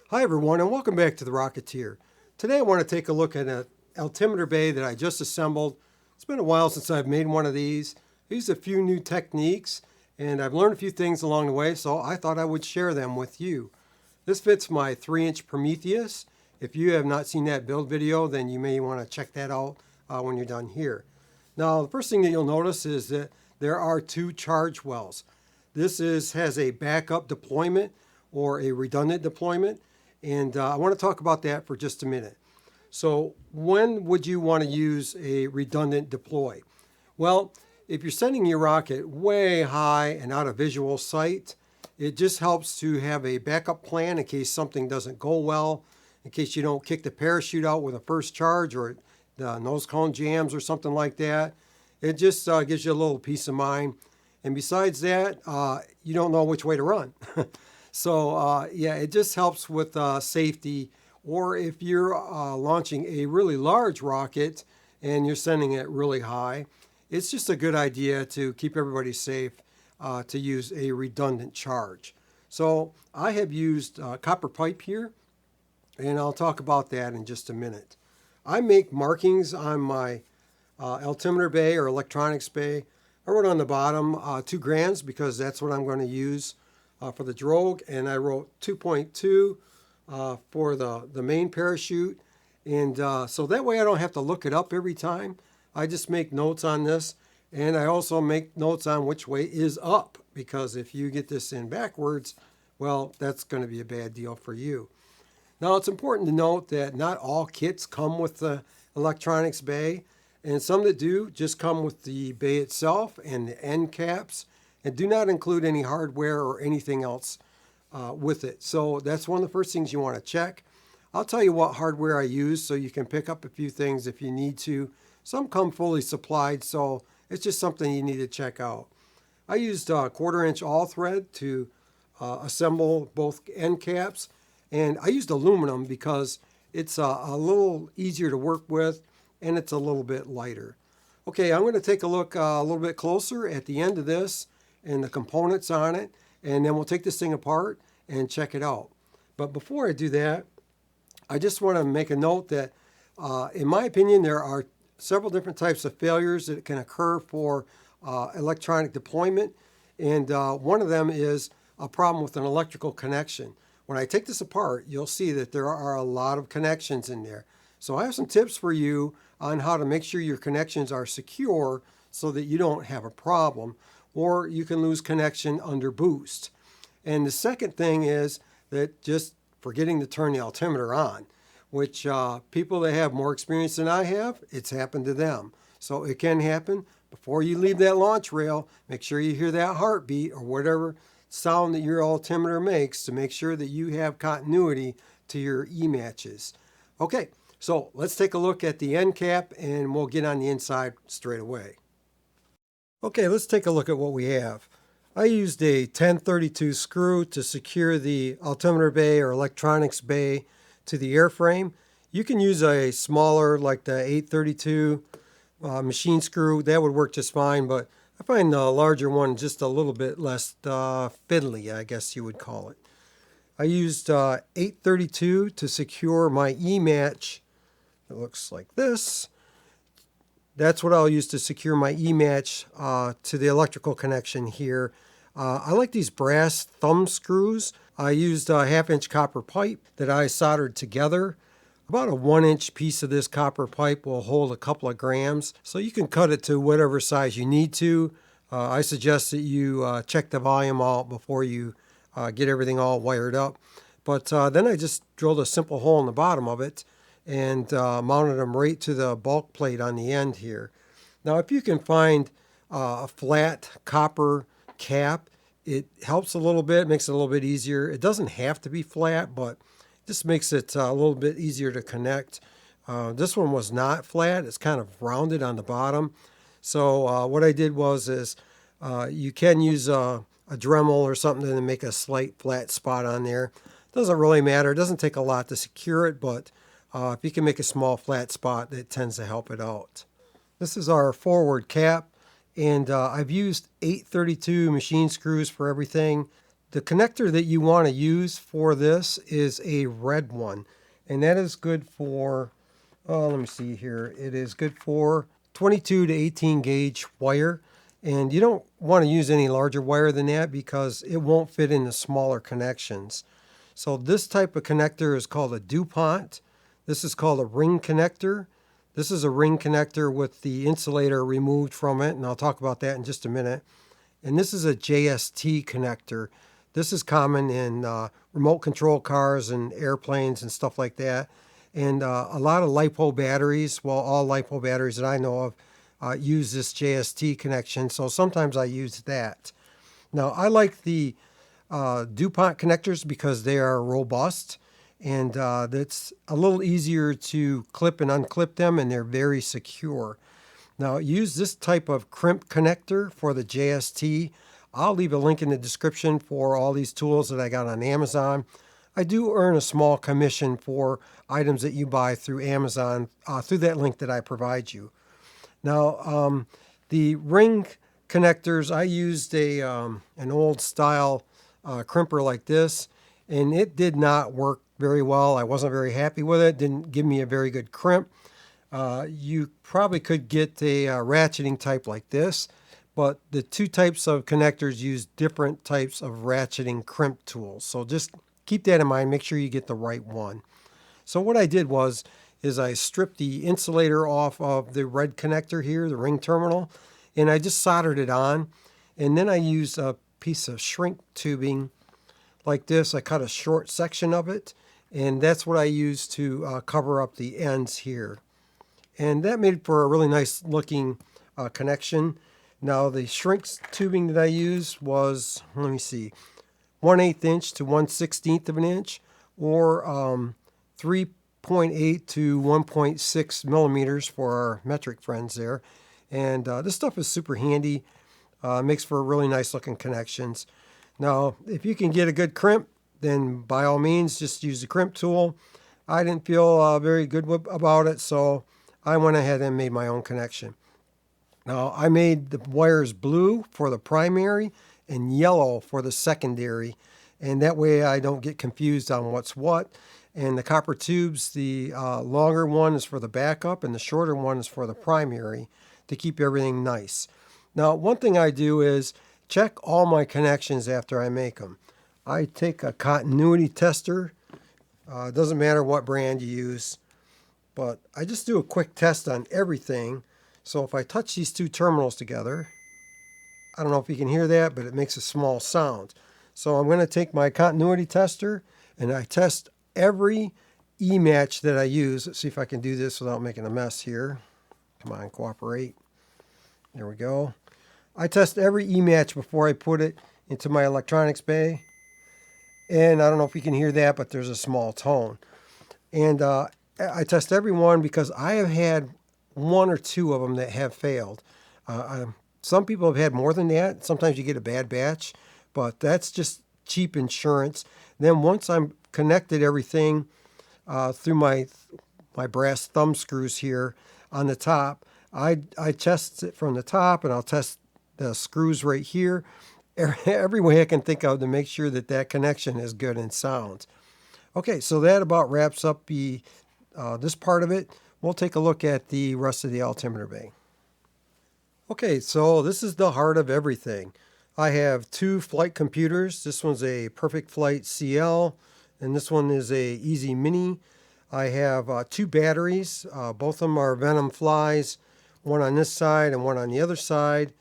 Hi everyone and welcome back to the Rocketeer. Today I want to take a look at an altimeter bay that I just assembled. It's been a while since I've made one of these. I used a few new techniques and I've learned a few things along the way, so I thought I would share them with you. This fits my 3-inch Prometheus. If you have not seen that build video, then you may want to check that out when you're done here. Now the first thing that you'll notice is that there are 2 charge wells. This has a backup deployment or a redundant deployment. And I want to talk about that for just a minute. So when would you want to use a redundant deploy? Well, if you're sending your rocket way high and out of visual sight, it just helps to have a backup plan in case something doesn't go well, in case you don't kick the parachute out with a first charge or the nose cone jams or something like that. It just gives you a little peace of mind. And besides that, you don't know which way to run. So yeah, it just helps with safety. Or if you're launching a really large rocket and you're sending it really high, it's just a good idea to keep everybody safe to use a redundant charge. So I have used copper pipe here, and I'll talk about that in just a minute. I make markings on my altimeter bay or electronics bay. I wrote on the bottom 2 grams because that's what I'm going to use for the drogue, and I wrote 2.2 for the main parachute, and so that way I don't have to look it up every time. I just make notes on this, and I also make notes on which way is up, because if you get this in backwards, well, that's going to be a bad deal for you. Now it's important to note that not all kits come with the electronics bay, and some that do just come with the bay itself and the end caps, and do not include any hardware or anything else with it. So that's one of the first things you want to check. I'll tell you what hardware I use so you can pick up a few things if you need to. Some come fully supplied, so it's just something you need to check out. I used 1/4-inch all thread to assemble both end caps, and I used aluminum because it's a little easier to work with and it's a little bit lighter. Okay, I'm going to take a look a little bit closer at the end of this and the components on it, and then we'll take this thing apart and check it out. But before I do that, I just want to make a note that in my opinion there are several different types of failures that can occur for electronic deployment, and one of them is a problem with an electrical connection. When I take this apart, you'll see that there are a lot of connections in there. So I have some tips for you on how to make sure your connections are secure so that you don't have a problem, or you can lose connection under boost. And the second thing is that just forgetting to turn the altimeter on, which people that have more experience than I have, it's happened to them. So it can happen. Before you leave that launch rail, make sure you hear that heartbeat or whatever sound that your altimeter makes to make sure that you have continuity to your E-matches. Okay, so let's take a look at the end cap and we'll get on the inside straight away. Okay, let's take a look at what we have. I used a 1032 screw to secure the altimeter bay or electronics bay to the airframe. You can use a smaller, like the 832 machine screw. That would work just fine, but I find the larger one just a little bit less fiddly, I guess you would call it. I used 832 to secure my E-match. It looks like this. That's what I'll use to secure my E-match to the electrical connection here. I like these brass thumb screws. I used a 1/2-inch copper pipe that I soldered together. About a 1-inch piece of this copper pipe will hold a couple of grams, so you can cut it to whatever size you need to. I suggest that you check the volume out before you get everything all wired up. But then I just drilled a simple hole in the bottom of it and mounted them right to the bulk plate on the end here. Now if you can find a flat copper cap, it helps a little bit, makes it a little bit easier. It doesn't have to be flat, but just makes it a little bit easier to connect. This one was not flat, it's kind of rounded on the bottom. So what I did was you can use a Dremel or something to make a slight flat spot on there. Doesn't really matter, it doesn't take a lot to secure it, but if you can make a small flat spot, that tends to help it out. This is our forward cap, and I've used 832 machine screws for everything. The connector that you want to use for this is a red one, and that is good for, let me see here, it is good for 22 to 18 gauge wire, and you don't want to use any larger wire than that because it won't fit into smaller connections. So this type of connector is called a DuPont. This is called a ring connector. This is a ring connector with the insulator removed from it, and I'll talk about that in just a minute. And this is a JST connector. This is common in remote control cars and airplanes and stuff like that. And a lot of LiPo batteries, well, all LiPo batteries that I know of use this JST connection. So sometimes I use that. Now, I like the DuPont connectors because they are robust, and it's a little easier to clip and unclip them, and they're very secure. Now, use this type of crimp connector for the JST. I'll leave a link in the description for all these tools that I got on Amazon. I do earn a small commission for items that you buy through Amazon through that link that I provide you. Now, the ring connectors, I used an old style crimper like this, and it did not work very well. I wasn't very happy with it. Didn't give me a very good crimp. You probably could get a ratcheting type like this, but the two types of connectors use different types of ratcheting crimp tools. So just keep that in mind. Make sure you get the right one. So what I did is I stripped the insulator off of the red connector here, the ring terminal, and I just soldered it on. And then I used a piece of shrink tubing like this. I cut a short section of it, and that's what I used to cover up the ends here. And that made for a really nice looking connection. Now the shrink tubing that I used was, let me see, 1/8 inch to 1/16 of an inch, or 3.8 to 1.6 millimeters for our metric friends there. And this stuff is super handy. Makes for really nice looking connections. Now, if you can get a good crimp, then by all means, just use the crimp tool. I didn't feel very good about it, so I went ahead and made my own connection. Now, I made the wires blue for the primary and yellow for the secondary, and that way I don't get confused on what's what. And the copper tubes, the longer one is for the backup, and the shorter one is for the primary to keep everything nice. Now, one thing I do is check all my connections after I make them. I take a continuity tester. It doesn't matter what brand you use, but I just do a quick test on everything. So if I touch these two terminals together, I don't know if you can hear that, but it makes a small sound. So I'm going to take my continuity tester and I test every E-match that I use. Let's see if I can do this without making a mess here. Come on, cooperate. There we go. I test every E-match before I put it into my electronics bay. And I don't know if you can hear that, but there's a small tone. And I test every one because I have had one or two of them that have failed. Some people have had more than that. Sometimes you get a bad batch, but that's just cheap insurance. Then once I'm connected everything through my brass thumb screws here on the top, I test it from the top, and I'll test the screws right here. Every way I can think of to make sure that that connection is good and sound. Okay, so that about wraps up this part of it. We'll take a look at the rest of the altimeter bay. Okay, so this is the heart of everything. I have two flight computers. This one's a Perfect Flight CL, and this one is a Easy Mini. I have two batteries. Both of them are Venom Flies, one on this side and one on the other side.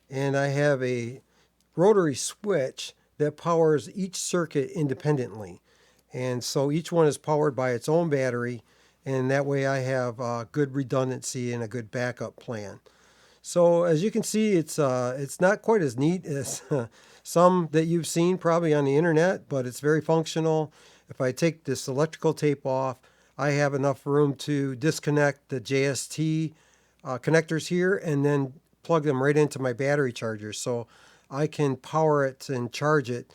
And I have a rotary switch that powers each circuit independently. And so each one is powered by its own battery, and that way I have good redundancy and a good backup plan. So as you can see, it's not quite as neat as some that you've seen probably on the internet, but it's very functional. If I take this electrical tape off, I have enough room to disconnect the JST connectors here and then plug them right into my battery charger. So I can power it and charge it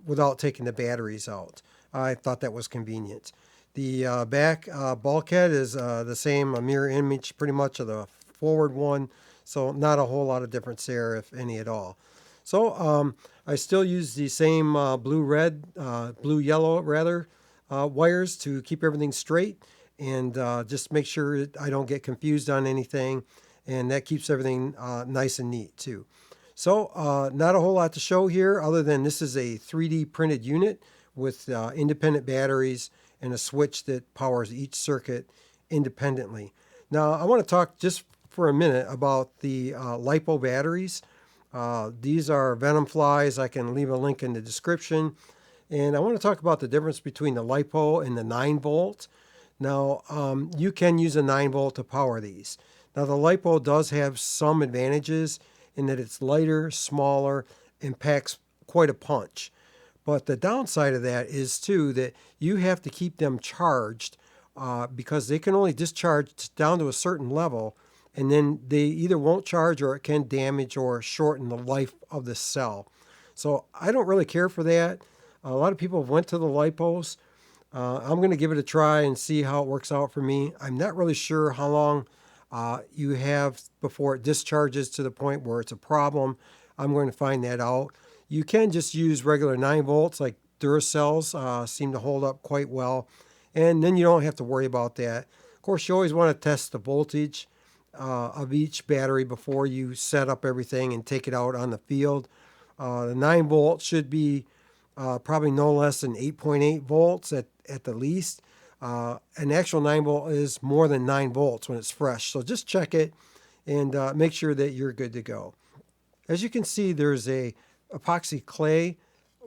without taking the batteries out. I thought that was convenient. The back bulkhead is the same, a mirror image pretty much of the forward one. So not a whole lot of difference there, if any at all. So I still use the same blue-yellow rather, wires to keep everything straight, and just make sure I don't get confused on anything, and that keeps everything nice and neat too. So not a whole lot to show here other than this is a 3D printed unit with independent batteries and a switch that powers each circuit independently. Now I want to talk just for a minute about the LiPo batteries. These are Venom Flies. I can leave a link in the description. And I want to talk about the difference between the LiPo and the 9-volt. Now, you can use a 9-volt to power these. Now, the LiPo does have some advantages in that it's lighter, smaller, and packs quite a punch. But the downside of that is, too, that you have to keep them charged because they can only discharge down to a certain level, and then they either won't charge or it can damage or shorten the life of the cell. So I don't really care for that. A lot of people went to the LiPos. I'm going to give it a try and see how it works out for me. I'm not really sure how long you have before it discharges to the point where it's a problem. I'm going to find that out. You can just use regular 9 volts like Duracells seem to hold up quite well. And then you don't have to worry about that. Of course, you always want to test the voltage of each battery before you set up everything and take it out on the field. The 9 volt should be probably no less than 8.8 volts at the least. An actual 9 volt is more than 9 volts when it's fresh. So just check it and make sure that you're good to go. As you can see, there's a epoxy clay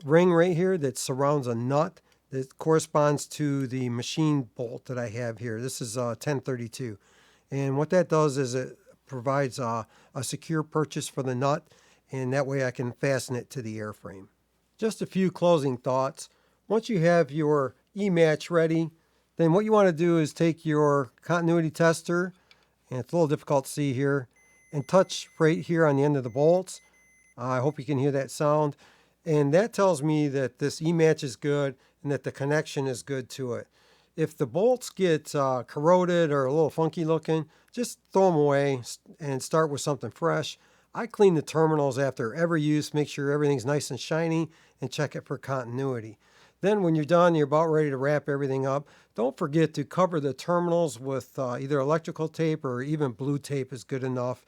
ring right here that surrounds a nut that corresponds to the machine bolt that I have here. This is 1032. And what that does is it provides a secure purchase for the nut, and that way I can fasten it to the airframe. Just a few closing thoughts. Once you have your E-match ready, then what you want to do is take your continuity tester, and it's a little difficult to see here, and touch right here on the end of the bolts. I hope you can hear that sound. And that tells me that this E-match is good and that the connection is good to it. If the bolts get corroded or a little funky looking, just throw them away and start with something fresh. I clean the terminals after every use, make sure everything's nice and shiny, and check it for continuity. Then when you're done, you're about ready to wrap everything up, don't forget to cover the terminals with either electrical tape or even blue tape is good enough.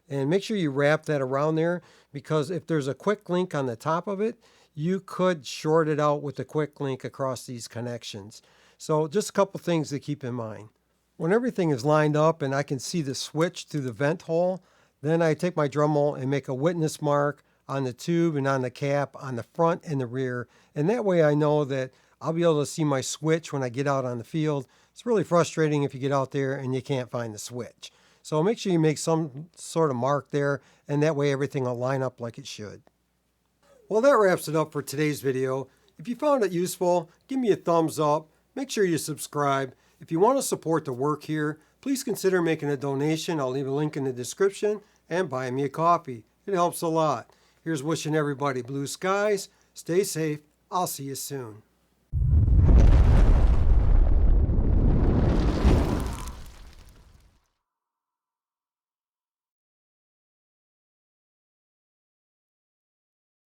And make sure you wrap that around there, because if there's a quick link on the top of it, you could short it out with the quick link across these connections. So just a couple things to keep in mind. When everything is lined up and I can see the switch through the vent hole, then I take my Dremel and make a witness mark on the tube and on the cap on the front and the rear. And that way I know that I'll be able to see my switch when I get out on the field. It's really frustrating if you get out there and you can't find the switch. So make sure you make some sort of mark there, and that way everything will line up like it should. Well, that wraps it up for today's video. If you found it useful, give me a thumbs up. Make sure you subscribe. If you want to support the work here, please consider making a donation. I'll leave a link in the description, and buy me a coffee. It helps a lot. Here's wishing everybody blue skies. Stay safe. I'll see you soon.